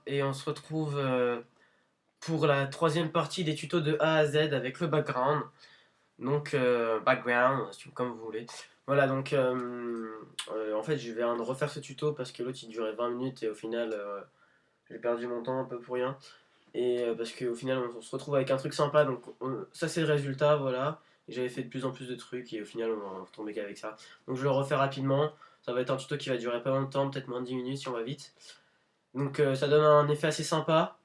Et on se retrouve pour la troisième partie des tutos de A à Z avec le background. Donc, background, comme vous voulez. Voilà, donc en fait, je vais refaire ce tuto parce que l'autre il durait 20 minutes et au final, j'ai perdu mon temps un peu pour rien. Et parce qu'au final, on se retrouve avec un truc sympa. Donc, ça, c'est le résultat, voilà. Et j'avais fait de plus en plus de trucs et au final, on va retomber qu'avec ça. Donc, je le refais rapidement. Ça va être un tuto qui va durer pas longtemps, peut-être moins de 10 minutes si on va vite. Donc, ça donne un effet assez sympa.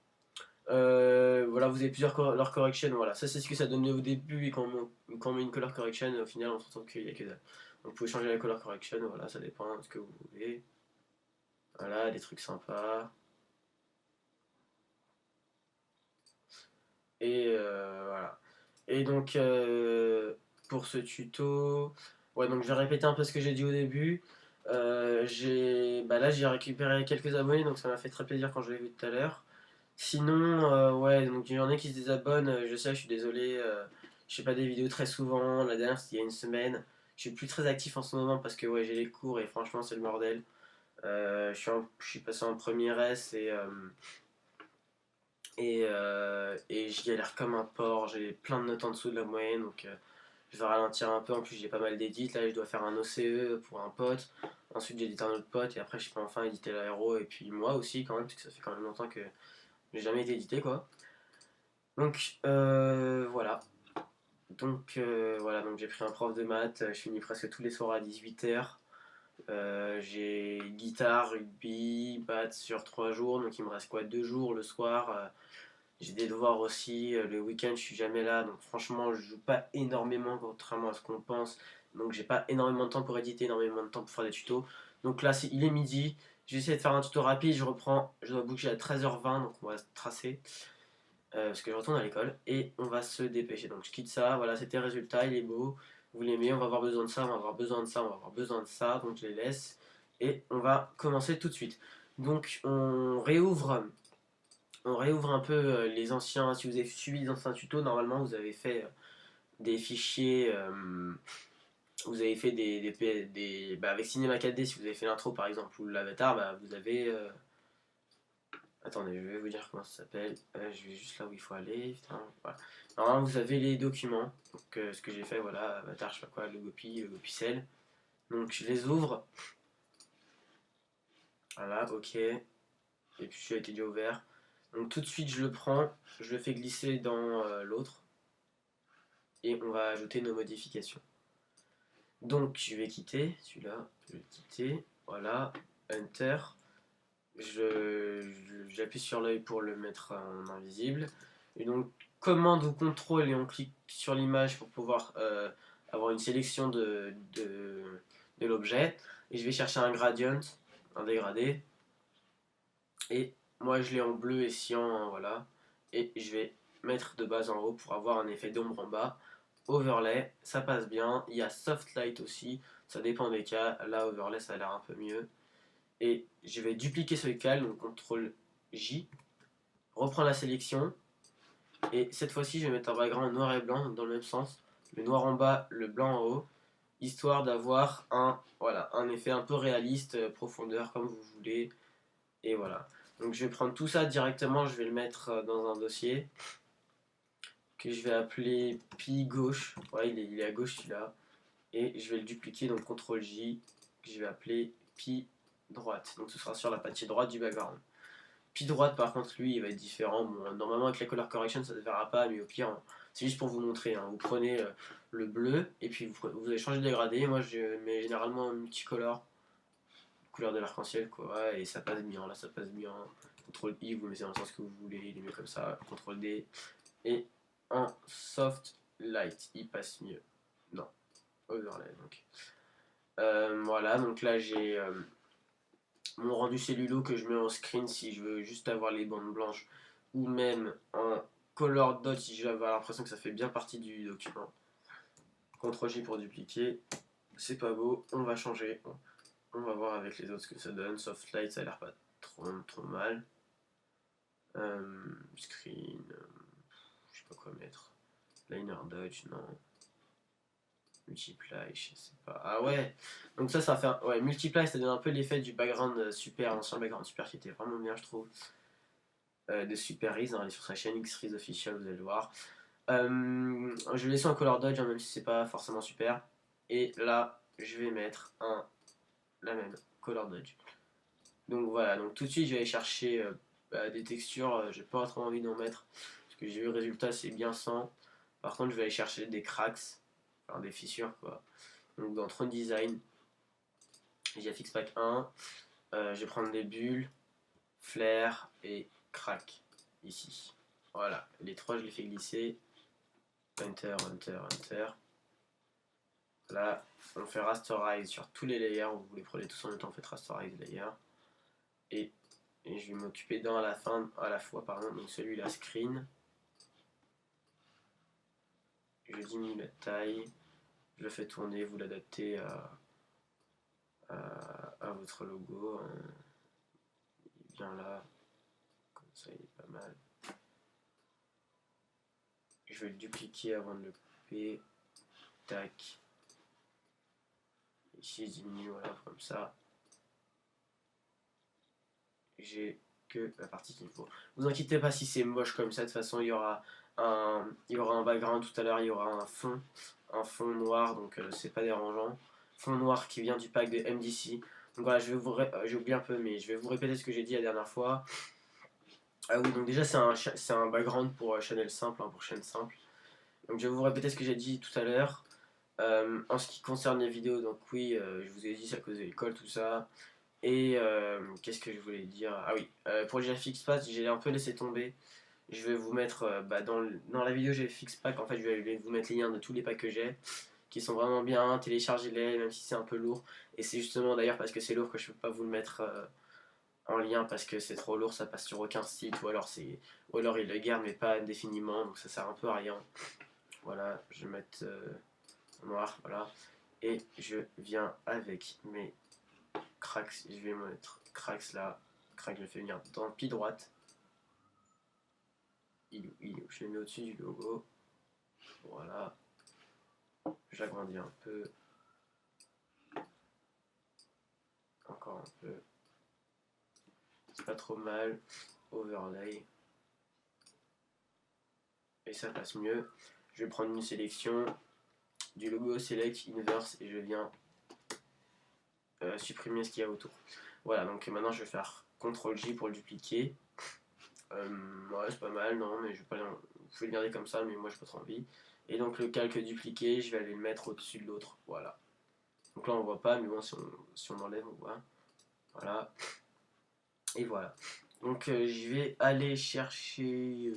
Voilà, vous avez plusieurs color correction. Voilà, ça c'est ce que ça donnait au début et quand on met une color correction, au final on se retrouve qu'il n'y a que dalle. Donc vous pouvez changer la color correction, voilà, ça dépend de ce que vous voulez. Voilà, des trucs sympas. Et voilà. Et donc pour ce tuto, ouais, donc je vais répéter un peu ce que j'ai dit au début. Là j'ai récupéré quelques abonnés, donc ça m'a fait très plaisir quand je l'ai vu tout à l'heure. Sinon, ouais, donc il y en a qui se désabonnent, je sais, je suis désolé, je fais pas des vidéos très souvent, la dernière c'était il y a une semaine. Je suis plus très actif en ce moment parce que ouais, j'ai les cours et franchement c'est le bordel. Je suis passé en première S et je galère comme un porc, j'ai plein de notes en dessous de la moyenne, donc je vais ralentir un peu. En plus j'ai pas mal d'édits, là je dois faire un OCE pour un pote, ensuite j'édite un autre pote et après je peux enfin éditer l'aéro et puis moi aussi quand même, parce que ça fait quand même longtemps que j'ai jamais été édité quoi. Donc voilà. Donc j'ai pris un prof de maths, je finis presque tous les soirs à 18h. J'ai guitare, rugby, maths sur 3 jours, donc il me reste quoi 2 jours le soir. J'ai des devoirs aussi, le week-end je suis jamais là, donc franchement je joue pas énormément contrairement à ce qu'on pense. Donc j'ai pas énormément de temps pour éditer, énormément de temps pour faire des tutos. Donc là il est midi, je vais essayer de faire un tuto rapide, je dois bouger à 13h20, donc on va se tracer. Parce que je retourne à l'école et on va se dépêcher. Donc je quitte ça, voilà, c'était le résultat, il est beau, vous l'aimez, on va avoir besoin de ça, on va avoir besoin de ça, on va avoir besoin de ça, donc je les laisse et on va commencer tout de suite. Donc on réouvre un peu les anciens, si vous avez suivi les anciens tutos, normalement vous avez fait des fichiers, vous avez fait avec Cinema 4D, si vous avez fait l'intro par exemple, ou l'avatar, vous avez attendez, je vais vous dire comment ça s'appelle. Je vais juste là où il faut aller. Putain, voilà. Normalement, vous avez les documents. Donc, ce que j'ai fait, voilà, avatar, je sais pas quoi, Logopie, Logopicel. Donc, je les ouvre. Voilà, ok. Et puis, celui-là a été déjà ouvert. Donc, tout de suite, je le prends. Je le fais glisser dans l'autre. Et on va ajouter nos modifications. Donc, je vais quitter celui-là. Je vais quitter. Voilà. Enter. J'appuie sur l'œil pour le mettre en invisible. Et donc, commande ou contrôle et on clique sur l'image pour pouvoir avoir une sélection de l'objet. Et je vais chercher un gradient, un dégradé. Et moi, je l'ai en bleu et cyan, hein, voilà. Et je vais mettre de base en haut pour avoir un effet d'ombre en bas. Overlay, ça passe bien. Il y a soft light aussi, ça dépend des cas. Là, overlay, ça a l'air un peu mieux. Et je vais dupliquer ce cal, donc CTRL J, reprendre la sélection, et cette fois-ci je vais mettre un background noir et blanc, donc dans le même sens, le noir en bas, le blanc en haut, histoire d'avoir un effet un peu réaliste, profondeur comme vous voulez, et voilà. Donc je vais prendre tout ça directement, je vais le mettre dans un dossier, que je vais appeler pi gauche, ouais, il est à gauche celui-là, et je vais le dupliquer, donc CTRL J, que je vais appeler pi droite, donc ce sera sur la partie droite du background. Pi droite, par contre, lui, il va être différent. Bon, normalement, avec la color correction, ça ne se verra pas, mais au pire, hein, c'est juste pour vous montrer. Hein. Vous prenez le bleu et puis vous allez changer de dégradé. Moi, je mets généralement un multicolore, couleur de l'arc-en-ciel, quoi, et ça passe bien. Là, ça passe bien. CTRL I, vous le mettez dans le sens que vous voulez, il est mieux comme ça. CTRL D, et en soft light, il passe mieux. Non, overlay, donc. Voilà, donc là, j'ai mon rendu cellulo que je mets en screen si je veux juste avoir les bandes blanches ou même en color dot si je veux avoir l'impression que ça fait bien partie du document. CTRL J pour dupliquer, c'est pas beau, on va changer, on va voir avec les autres ce que ça donne. Soft light, ça a l'air pas trop mal. Screen, je sais pas quoi mettre. Liner dodge, non. Multiply, je sais pas. Ah ouais, donc ça fait ouais, multiply, ça donne un peu l'effet du background super, l'ancien background super qui était vraiment bien, je trouve. de Super Riz, hein, allez sur sa chaîne X-Riz Official, vous allez le voir. Je vais laisser un color dodge, hein, même si c'est pas forcément super. Et là, je vais mettre la même color dodge. Donc voilà, donc tout de suite je vais aller chercher des textures, j'ai pas trop envie d'en mettre, parce que j'ai vu le résultat c'est bien sans. Par contre je vais aller chercher des cracks, enfin des fissures quoi. Donc dans Throne Design, j'ai Fix Pack 1, je vais prendre des bulles, flair et crack ici. Voilà, les trois je les fais glisser, Enter, Enter, Enter. Là, on fait Rasterize sur tous les layers, vous les prenez tous en même temps, faites Rasterize layer. Et je vais m'occuper d'un à la fois, pardon. Donc celui-là, screen. Je diminue la taille, je le fais tourner, vous l'adaptez à votre logo. Il est bien là, comme ça il est pas mal. Je vais le dupliquer avant de le couper. Tac. Ici je diminue, voilà, comme ça. J'ai que la partie qu'il me faut. Vous inquiétez pas si c'est moche comme ça, de toute façon il y aura un background tout à l'heure, il y aura un fond noir, donc c'est pas dérangeant. Fond noir qui vient du pack de MDC. Donc voilà, j'ai oublié un peu, mais je vais vous répéter ce que j'ai dit la dernière fois. Ah oui, donc déjà c'est un background pour channel simple, hein, pour chaîne simple. Donc je vais vous répéter ce que j'ai dit tout à l'heure. En ce qui concerne les vidéos, donc oui, je vous ai dit c'est à cause de l'école, tout ça. Et qu'est-ce que je voulais dire? Ah oui, pour le GFX j'ai un peu laissé tomber. Je vais vous mettre dans la vidéo GFX Pack, en fait, je vais vous mettre les liens de tous les packs que j'ai, qui sont vraiment bien. Téléchargez-les, même si c'est un peu lourd. Et c'est justement d'ailleurs parce que c'est lourd que je peux pas vous le mettre en lien parce que c'est trop lourd, ça passe sur aucun site, ou alors ils le gardent mais pas indéfiniment, donc ça sert un peu à rien. Voilà, je vais mettre en noir, voilà. Et je viens avec mes cracks, je vais mettre cracks là, crack je le fais venir dans le pied droite. Je le mets au-dessus du logo. Voilà. J'agrandis un peu. Encore un peu. C'est pas trop mal. Overlay. Et ça passe mieux. Je vais prendre une sélection du logo Select Inverse et je viens supprimer ce qu'il y a autour. Voilà, donc maintenant je vais faire CTRL J pour le dupliquer. Ouais, c'est pas mal, non, mais je vais pas vous pouvez le garder comme ça, mais moi j'ai pas trop envie. Et donc le calque dupliqué, je vais aller le mettre au-dessus de l'autre. Voilà. Donc là on voit pas, mais bon, si on enlève, on voit. Voilà. Et voilà. Donc je vais aller chercher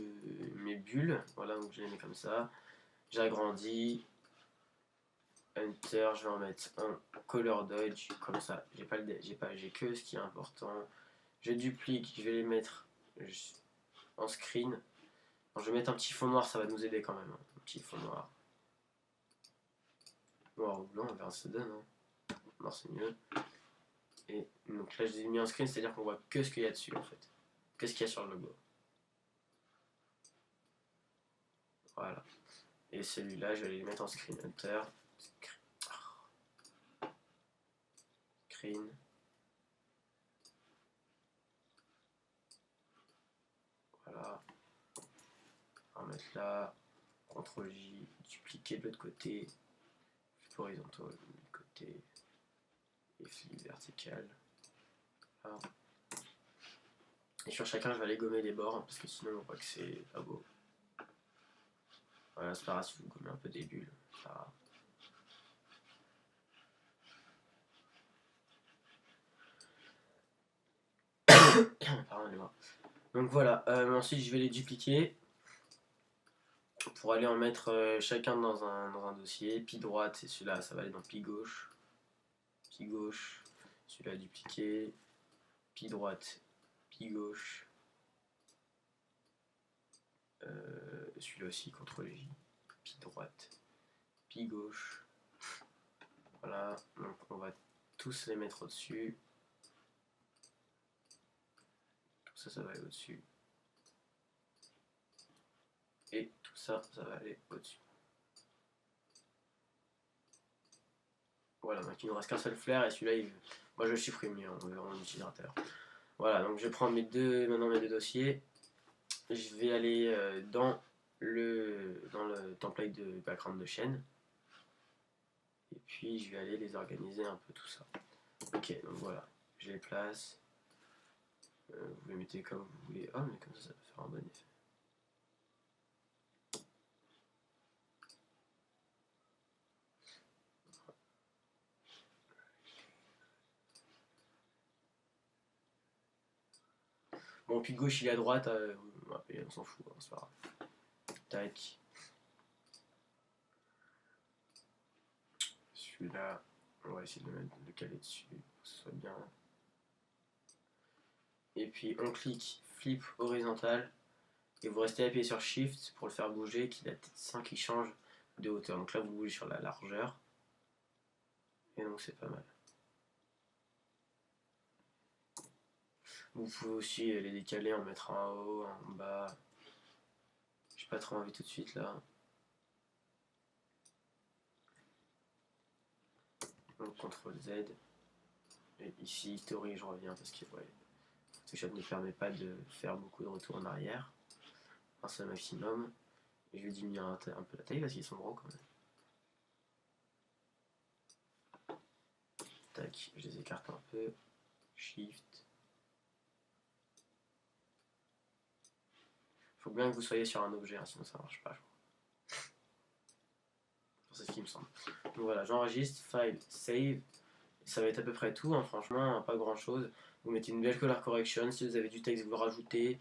mes bulles. Voilà, donc je les mets comme ça. J'agrandis. Enter, je vais en mettre un color dodge. Comme ça, j'ai que ce qui est important. Je duplique, je vais les mettre en screen. Alors, je vais mettre un petit fond noir, ça va nous aider quand même. Hein. Un petit fond noir. Noir ou blanc, on verra ce que ça donne. Hein. Noir c'est mieux. Et donc là je les ai mis en screen, c'est-à-dire qu'on voit que ce qu'il y a dessus en fait. Que ce qu'il y a sur le logo. Voilà. Et celui-là, je vais aller le mettre en screen hunter. Screen. Voilà. On va mettre là. CTRL J. Dupliquer de l'autre côté. Flip horizontal de l'autre côté. Et flip vertical. Voilà. Et sur chacun, je vais aller gommer les bords. Parce que sinon, on voit que c'est pas beau. Voilà, c'est pas grave si vous gommez un peu des bulles. C'est pas grave. Pardonnez-moi. Donc voilà, ensuite je vais les dupliquer pour aller en mettre chacun dans un dossier. Pi droite, c'est celui-là, ça va aller dans pi gauche. Pi gauche, celui-là dupliqué. Pi droite, pi gauche. Celui-là aussi, CTRL J. Pi droite, pi gauche. Voilà, donc on va tous les mettre au-dessus. Tout ça, ça va aller au-dessus. Et tout ça, ça va aller au-dessus. Voilà, donc il ne nous reste qu'un seul flair et celui-là, moi je le supprime, on verra en utilisateur. Voilà, donc je prends maintenant mes deux dossiers. je vais aller dans le template de background de chaîne. Et puis je vais aller les organiser un peu tout ça. Ok, donc voilà, je les place. Vous les mettez comme vous voulez. Oh, mais comme ça peut faire un bon effet. Bon, puis gauche il est à droite, on s'en fout, hein, c'est pas grave. Tac. Celui-là, on va essayer de le caler dessus pour que ce soit bien. Et puis on clique flip horizontal et vous restez appuyé sur shift pour le faire bouger, qu'il a sans qu'il change de hauteur. Donc là vous bougez sur la largeur et donc c'est pas mal. Vous pouvez aussi les décaler, en mettre un en haut, un en bas. J'ai pas trop envie tout de suite là. Donc CTRL Z. Et ici, Story, je reviens parce que ouais, Photoshop ne permet pas de faire beaucoup de retours en arrière. Un seul maximum. Et je vais diminuer un peu la taille parce qu'ils sont gros quand même. Tac, je les écarte un peu. Shift. Faut bien que vous soyez sur un objet, hein, sinon ça marche pas, je crois. C'est ce qui me semble. Donc voilà, j'enregistre, file, save. Ça va être à peu près tout, hein, franchement, pas grand chose. Vous mettez une belle color correction, si vous avez du texte, vous le rajoutez.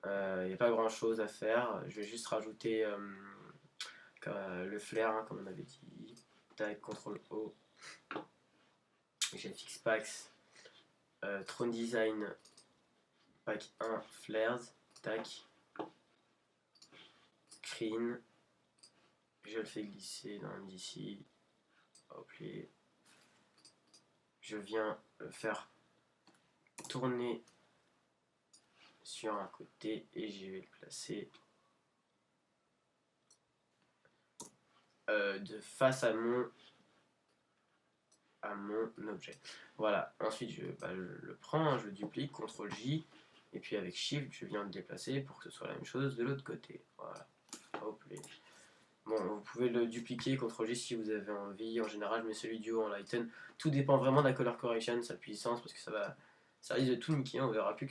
Il n'y a pas grand chose à faire. Je vais juste rajouter le flair, hein, comme on avait dit. Tac, CTRL O. GFX Packs. Throne Design. Pack 1, Flares. Tac. Screen. Je le fais glisser dans d'ici. Hop les. Je viens le faire tourner sur un côté et je vais le placer de face à mon objet. Voilà, ensuite je le prends, hein, je le duplique, CTRL J, et puis avec Shift je viens le déplacer pour que ce soit la même chose de l'autre côté. Voilà. Hop les. Bon, vous pouvez le dupliquer, CTRL J si vous avez envie. En général, je mets celui du haut en lighten. Tout dépend vraiment de la color correction, sa puissance, parce que ça risque de tout niquer. On verra plus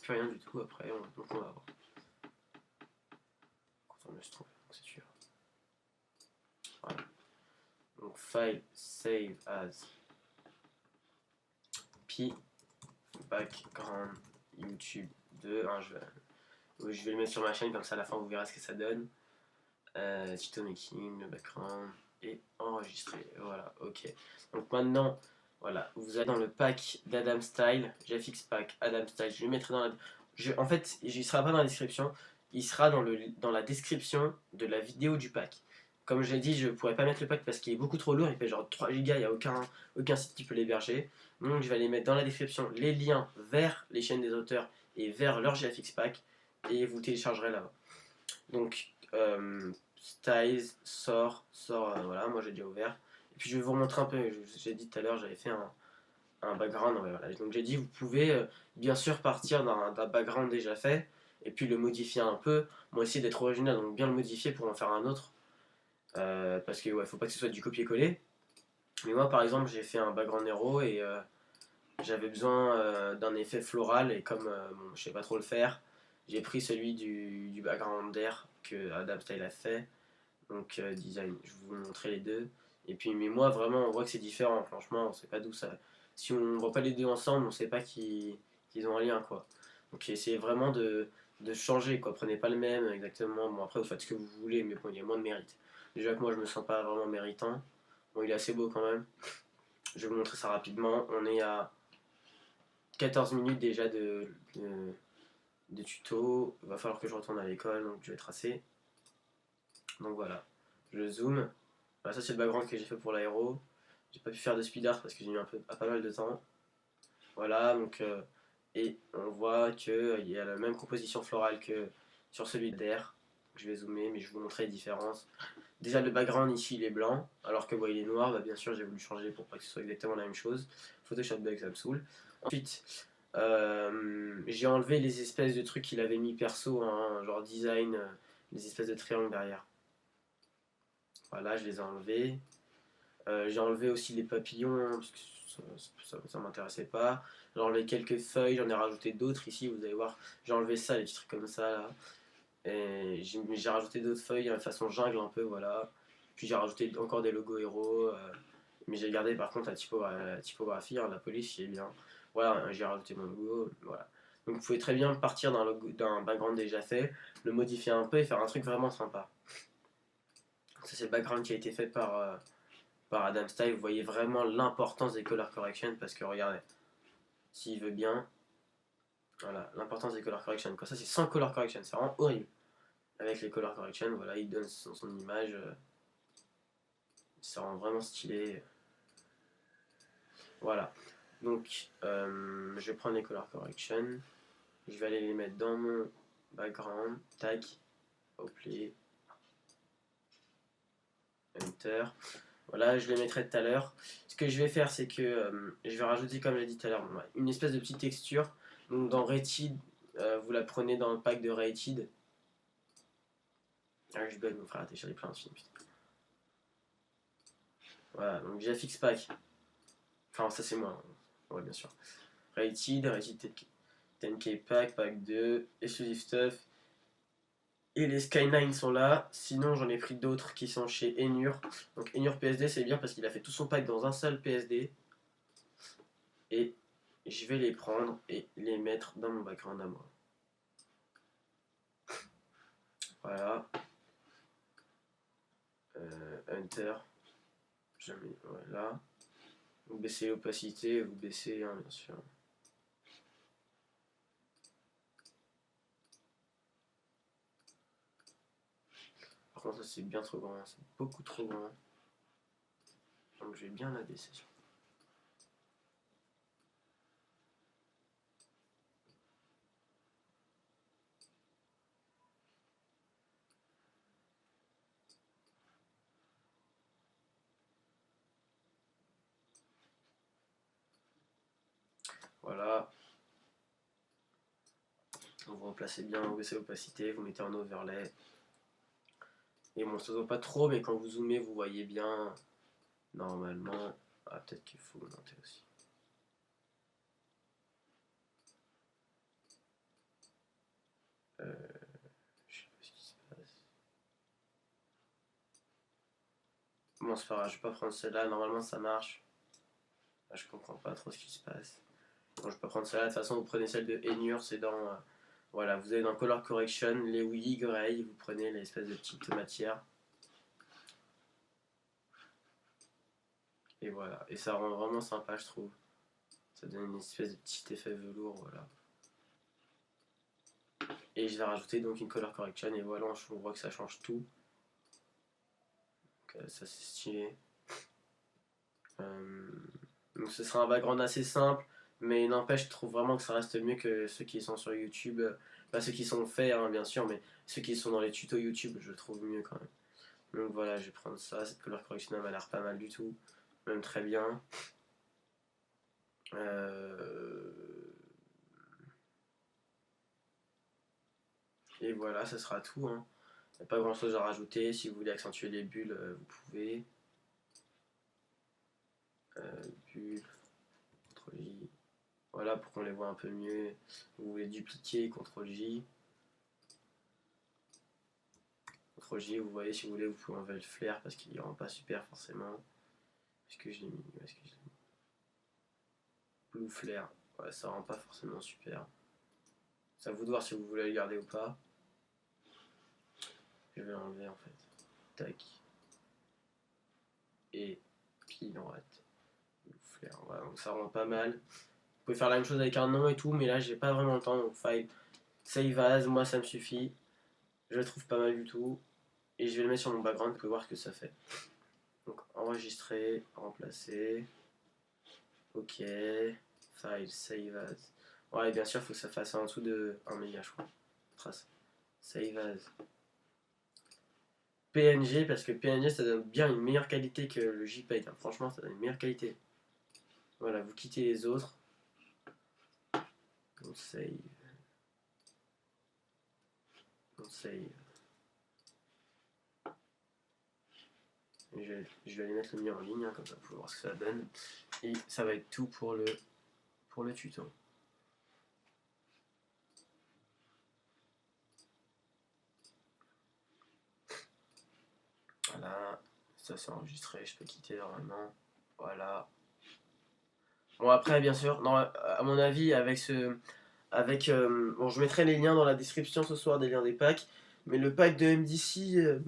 rien du tout après. Donc on va voir. Quand on le trouve, c'est sûr. Voilà. Donc file, save as P background YouTube 2. Hein, je vais le mettre sur ma chaîne, comme ça à la fin vous verrez ce que ça donne. Tuto making, le background et enregistrer. Voilà, ok. Donc maintenant, voilà, vous allez dans le pack d'Adam Style, GFX Pack Adam Style. Je le mettrai dans la. En fait, il ne sera pas dans la description, il sera dans la description de la vidéo du pack. Comme je l'ai dit, je ne pourrais pas mettre le pack parce qu'il est beaucoup trop lourd, il fait genre 3 Go, il n'y a aucun site qui peut l'héberger. Donc je vais aller mettre dans la description les liens vers les chaînes des auteurs et vers leur GFX Pack et vous téléchargerez là-bas. Donc Styles, sort, voilà, moi j'ai déjà ouvert. Et puis je vais vous remontrer un peu, j'ai dit tout à l'heure, j'avais fait un background, ouais, voilà. Donc j'ai dit, vous pouvez bien sûr partir d'un background déjà fait, et puis le modifier un peu. Moi aussi d'être original, donc bien le modifier pour en faire un autre. Parce que ouais, faut pas que ce soit du copier-coller. Mais moi par exemple, j'ai fait un background héros et j'avais besoin d'un effet floral, et comme bon, je sais pas trop le faire, j'ai pris celui du background d'air que Adam Style a fait. Donc design, je vais vous montrer les deux. Et puis mais moi vraiment on voit que c'est différent, franchement on sait pas d'où ça. Si on voit pas les deux ensemble, on sait pas qu'ils ont un lien quoi. Donc essayez vraiment de changer quoi, prenez pas le même exactement. Bon après vous faites ce que vous voulez, mais bon il y a moins de mérite. Déjà que moi je me sens pas vraiment méritant. Bon il est assez beau quand même. Je vais vous montrer ça rapidement. On est à 14 minutes déjà de tuto. Il va falloir que je retourne à l'école, donc je vais tracer. Donc voilà, je zoome. Voilà, ça c'est le background que j'ai fait pour l'aéro. J'ai pas pu faire de speed art parce que j'ai mis pas mal de temps. Voilà, donc et on voit qu'il y a la même composition florale que sur celui d'air. Je vais zoomer, mais je vais vous montrer les différences. Déjà le background ici il est blanc, alors que bon, il est noir. Bah, bien sûr j'ai voulu changer pour pas que ce soit exactement la même chose. Photoshop Bug ça me saoule. Ensuite J'ai enlevé les espèces de trucs qu'il avait mis perso, hein, genre design, les espèces de triangles derrière. Voilà, je les ai enlevés. J'ai enlevé aussi les papillons, hein, parce que ça m'intéressait pas. J'ai enlevé quelques feuilles, j'en ai rajouté d'autres ici, vous allez voir. J'ai enlevé ça, les petits trucs comme ça là. Et j'ai rajouté d'autres feuilles, façon jungle un peu, voilà. Puis j'ai rajouté encore des logos héros. Mais j'ai gardé par contre la typographie, hein, la police qui est bien. Voilà, j'ai rajouté mon logo, voilà. Donc vous pouvez très bien partir d'un background déjà fait, le modifier un peu et faire un truc vraiment sympa. Ça c'est le background qui a été fait par Adam Style. Vous voyez vraiment l'importance des color correction parce que regardez, s'il veut bien, voilà, l'importance des color correction. Quand ça c'est sans color correction, c'est vraiment horrible. Avec les color correction, voilà, il donne son image, ça rend vraiment stylé. Voilà. Donc, je vais prendre les color correction. Je vais aller les mettre dans mon background. Tac. Play. Enter. Voilà, je les mettrai tout à l'heure. Ce que je vais faire, c'est que je vais rajouter, comme j'ai dit tout à l'heure, une espèce de petite texture. Donc, dans Rated, vous la prenez dans le pack de Rated. Ah, je bug, mon frère, t'es télécharger plein de films. Voilà, donc GFX Pack. Enfin, ça, c'est moi. Ouais, bien sûr. Rated 10K Pack, Pack 2, Exclusive Stuff. Et les Skyline sont là. Sinon, j'en ai pris d'autres qui sont chez Enur. Donc, Enur PSD, c'est bien parce qu'il a fait tout son pack dans un seul PSD. Et je vais les prendre et les mettre dans mon background à moi. Voilà. Hunter. Jamais. Voilà. Vous baissez l'opacité, vous baissez, hein, bien sûr. Par contre, ça c'est bien trop grand, c'est beaucoup trop grand. Donc je vais bien la baisser. Voilà. Vous replacez bien, vous baissez l'opacité, vous mettez en overlay. Et bon, ça se voit pas trop, mais quand vous zoomez, vous voyez bien. Normalement. Ah, peut-être qu'il faut monter aussi. Je sais pas ce qui se passe. Bon, c'est pas grave, je vais pas prendre celle-là. Normalement, ça marche. Là, je comprends pas trop ce qui se passe. Bon, je vais pas prendre celle-là. De toute façon, vous prenez celle de Enur, c'est dans. Voilà, vous allez dans Color Correction, les oui, gray, vous prenez l'espèce de petite matière. Et voilà, et ça rend vraiment sympa, je trouve. Ça donne une espèce de petit effet velours, voilà. Et je vais rajouter donc une color correction, et voilà, on voit que ça change tout. Donc, ça c'est stylé. Donc ce sera un background assez simple, mais n'empêche, je trouve vraiment que ça reste mieux que ceux qui sont sur YouTube. Pas ceux qui sont faits, hein, bien sûr, mais ceux qui sont dans les tutos YouTube, je le trouve mieux quand même. Donc voilà, je vais prendre ça. Cette color correction elle m'a l'air pas mal du tout, même très bien. Et voilà, ça sera tout, hein. Il n'y a pas grand chose à rajouter. Si vous voulez accentuer les bulles, vous pouvez. Bulles, CTRL-J. Voilà, pour qu'on les voit un peu mieux. Vous voulez dupliquer, CTRL-J. CTRL-J, vous voyez, si vous voulez, vous pouvez enlever le flair parce qu'il ne rend pas super forcément. Est-ce que je l'ai mis? Où est-ce que je l'ai mis? Blue flair. Ouais, ça rend pas forcément super. C'est à vous de voir si vous voulez le garder ou pas. Je vais l'enlever en fait. Tac. Et pile droite. Voilà, donc ça rend pas mal. Vous pouvez faire la même chose avec un nom et tout, mais là j'ai pas vraiment le temps, donc file, save as, moi ça me suffit. Je le trouve pas mal du tout. Et je vais le mettre sur mon background, vous pouvez voir ce que ça fait. Donc enregistrer, remplacer. Ok. File, save as. Ouais, bien sûr, il faut que ça fasse en dessous de 1 méga, je crois. Trace. Save as. PNG, parce que PNG ça donne bien une meilleure qualité que le JPEG. Hein. Franchement, ça donne une meilleure qualité. Voilà, vous quittez les autres. On save. On save. Je vais aller mettre le mien en ligne, hein, comme ça vous pouvez voir ce que ça donne. Et ça va être tout pour le tuto. Voilà, ça c'est enregistré, je peux quitter normalement. Voilà. Bon après bien sûr, non, à mon avis bon je mettrai les liens dans la description ce soir des liens des packs, mais le pack de MDC,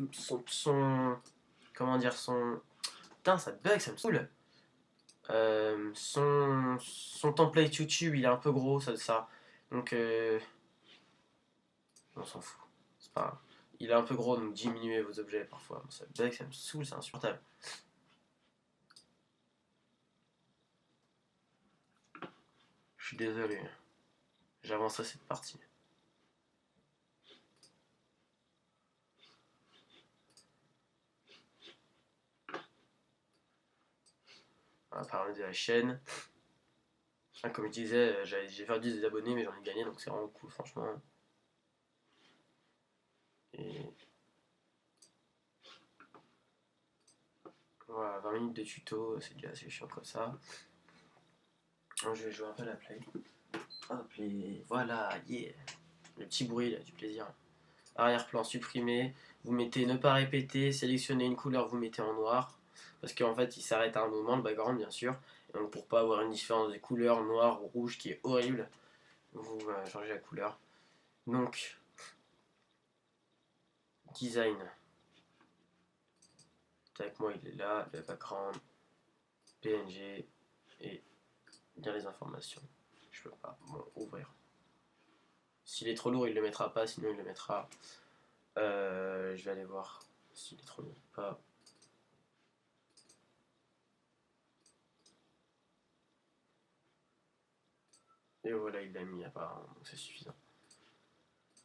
comment dire, putain ça bug, ça me saoule. Son template YouTube il est un peu gros ça. Donc on s'en fout, c'est pas grave. Il est un peu gros donc diminuez vos objets parfois. Ça bug, ça me saoule, c'est insupportable. Je suis désolé, j'avancerai cette partie. On va parler de la chaîne. Ah, comme je disais, j'ai perdu des abonnés mais j'en ai gagné donc c'est vraiment cool franchement. Et voilà, 20 minutes de tuto, c'est déjà assez chiant comme ça. Alors, je vais jouer un peu à la play. Hop, voilà, yeah. Le petit bruit là, du plaisir. Arrière-plan supprimé, vous mettez ne pas répéter, sélectionnez une couleur, vous mettez en noir. Parce qu'en fait, il s'arrête à un moment, le background bien sûr. Et donc pour pas avoir une différence des couleurs, noir ou rouge qui est horrible, vous changez la couleur. Donc, design. Avec moi, il est là, le background, PNG, et bien les informations. Je peux pas, bon, ouvrir. S'il est trop lourd, il le mettra pas, sinon il le mettra. Je vais aller voir s'il est trop lourd ou pas. Et voilà, il l'a mis apparemment, donc c'est suffisant.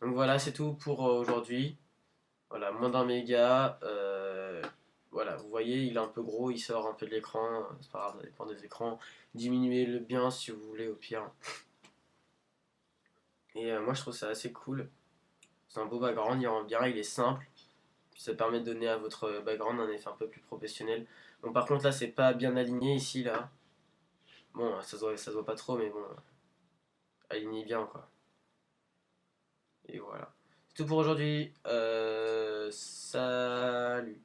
Donc voilà, c'est tout pour aujourd'hui. Voilà, moins d'un méga. Voilà, vous voyez, il est un peu gros, il sort un peu de l'écran. C'est pas grave, ça dépend des écrans. Diminuez-le bien si vous voulez, au pire. Et moi, je trouve ça assez cool. C'est un beau background, il rend bien, il est simple. Ça permet de donner à votre background un effet un peu plus professionnel. Bon, par contre, là, c'est pas bien aligné ici, là. Bon, ça se voit pas trop, mais bon, alignez bien, quoi. Et voilà. C'est tout pour aujourd'hui. Salut.